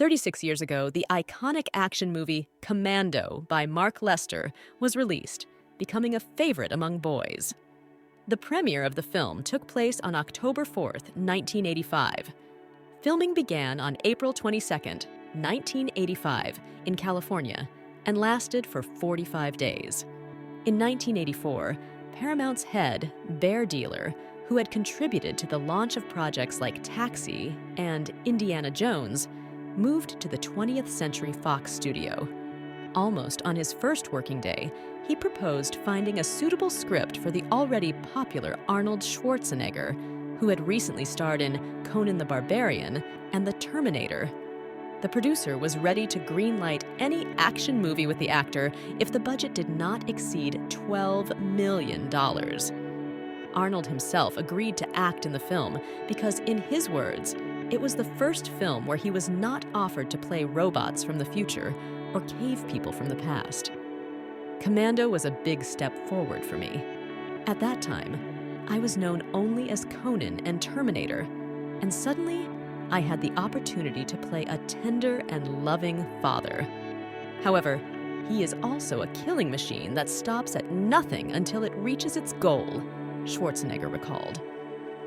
36 years ago, the iconic action movie Commando by Mark Lester was released, becoming a favorite among boys. The premiere of the film took place on October 4th, 1985. Filming began on April 22nd, 1985, in California, and lasted for 45 days. In 1984, Paramount's head, Bear Dealer, who had contributed to the launch of projects like Taxi and Indiana Jones, moved to the 20th Century Fox studio. Almost on his first working day, he proposed finding a suitable script for the already popular Arnold Schwarzenegger, who had recently starred in Conan the Barbarian and The Terminator. The producer was ready to greenlight any action movie with the actor if the budget did not exceed $12 million. Arnold himself agreed to act in the film because, in his words, it was the first film where he was not offered to play robots from the future or cave people from the past. Commando was a big step forward for me. At that time, I was known only as Conan and Terminator, and suddenly I had the opportunity to play a tender and loving father. However, he is also a killing machine that stops at nothing until it reaches its goal, Schwarzenegger recalled.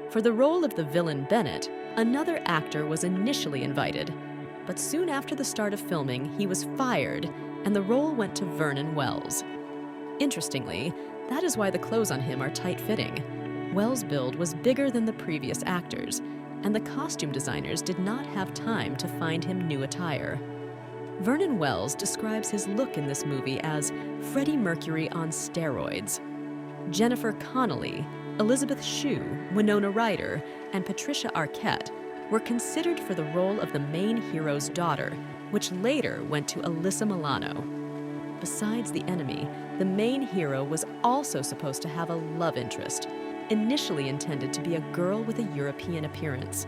For the role of the villain Bennett, another actor was initially invited, but soon after the start of filming, he was fired and the role went to Vernon Wells. Interestingly, that is why the clothes on him are tight-fitting. Wells' build was bigger than the previous actors, and the costume designers did not have time to find him new attire. Vernon Wells describes his look in this movie as Freddie Mercury on steroids. Jennifer Connelly, Elizabeth Shue, Winona Ryder, and Patricia Arquette were considered for the role of the main hero's daughter, which later went to Alyssa Milano. Besides the enemy, the main hero was also supposed to have a love interest, initially intended to be a girl with a European appearance.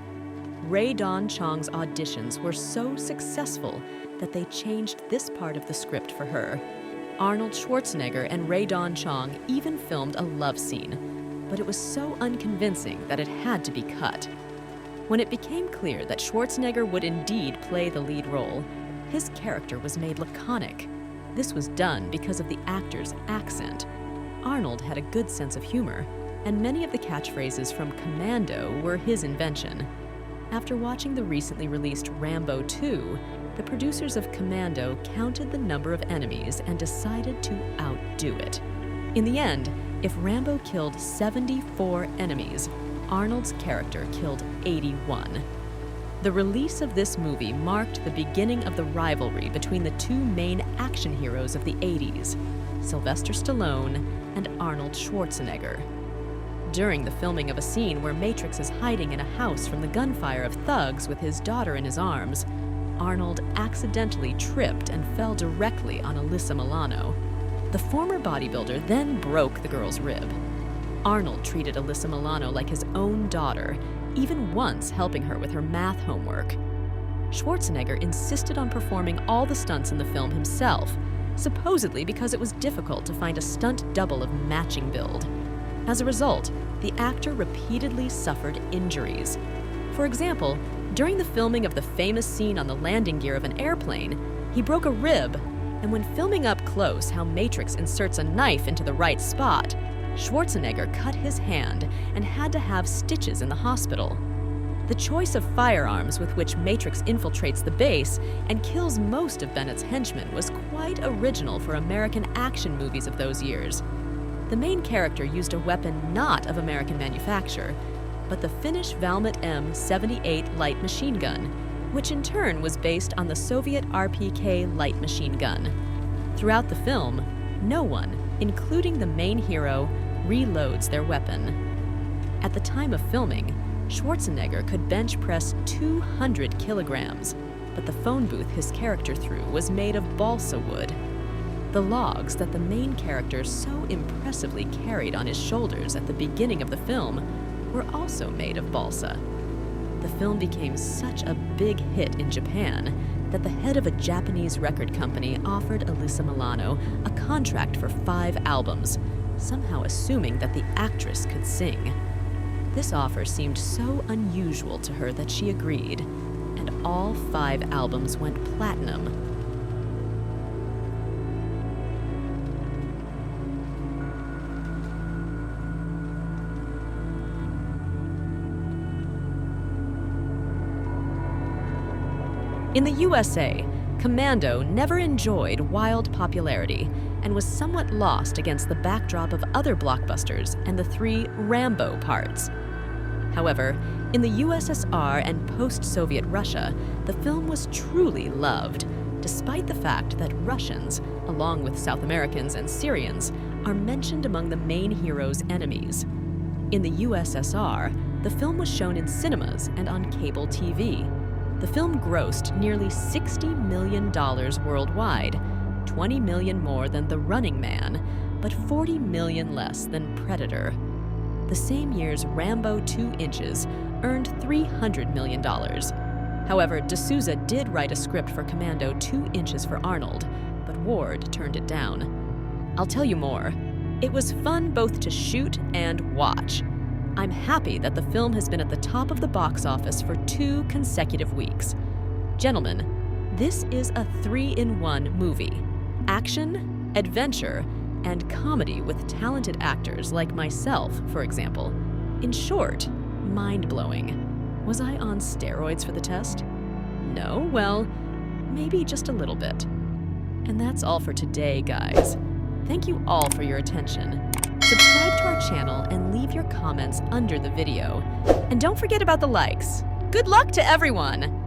Rae Dawn Chong's auditions were so successful that they changed this part of the script for her. Arnold Schwarzenegger and Rae Dawn Chong even filmed a love scene, but it was so unconvincing that it had to be cut. When it became clear that Schwarzenegger would indeed play the lead role, his character was made laconic. This was done because of the actor's accent. Arnold had a good sense of humor, and many of the catchphrases from Commando were his invention. After watching the recently released Rambo 2, the producers of Commando counted the number of enemies and decided to outdo it. In the end, if Rambo killed 74 enemies, Arnold's character killed 81. The release of this movie marked the beginning of the rivalry between the two main action heroes of the 80s, Sylvester Stallone and Arnold Schwarzenegger. During the filming of a scene where Matrix is hiding in a house from the gunfire of thugs with his daughter in his arms, Arnold accidentally tripped and fell directly on Alyssa Milano. The former bodybuilder then broke the girl's rib. Arnold treated Alyssa Milano like his own daughter, even once helping her with her math homework. Schwarzenegger insisted on performing all the stunts in the film himself, supposedly because it was difficult to find a stunt double of matching build. As a result, the actor repeatedly suffered injuries. For example, during the filming of the famous scene on the landing gear of an airplane, he broke a rib, and when filming up close how Matrix inserts a knife into the right spot, Schwarzenegger cut his hand and had to have stitches in the hospital. The choice of firearms with which Matrix infiltrates the base and kills most of Bennett's henchmen was quite original for American action movies of those years. The main character used a weapon not of American manufacture, but the Finnish Valmet M78 light machine gun, which in turn was based on the Soviet RPK light machine gun. Throughout the film, no one, including the main hero, reloads their weapon. At the time of filming, Schwarzenegger could bench press 200 kilograms, but the phone booth his character threw was made of balsa wood. The logs that the main character so impressively carried on his shoulders at the beginning of the film were also made of balsa. The film became such a big hit in Japan that the head of a Japanese record company offered Alyssa Milano a contract for 5 albums, somehow assuming that the actress could sing. This offer seemed so unusual to her that she agreed, and and all 5 albums went platinum. In the USA, Commando never enjoyed wild popularity and was somewhat lost against the backdrop of other blockbusters and the 3 Rambo parts. However, in the USSR and post-Soviet Russia, the film was truly loved, despite the fact that Russians, along with South Americans and Syrians, are mentioned among the main hero's enemies. In the USSR, the film was shown in cinemas and on cable TV. The film grossed nearly $60 million worldwide, $20 million more than The Running Man, but $40 million less than Predator. The same year's Rambo 2 Inches earned $300 million. However, D'Souza did write a script for Commando 2 Inches for Arnold, but Ward turned it down. I'll tell you more. It was fun both to shoot and watch. I'm happy that the film has been at the top of the box office for 2 consecutive weeks. Gentlemen, this is a 3-in-1 movie. Action, adventure, and comedy with talented actors like myself, for example. In short, mind-blowing. Was I on steroids for the test? No? Well, maybe just a little bit. And that's all for today, guys. Thank you all for your attention. Subscribe to our channel and leave your comments under the video. And don't forget about the likes. Good luck to everyone!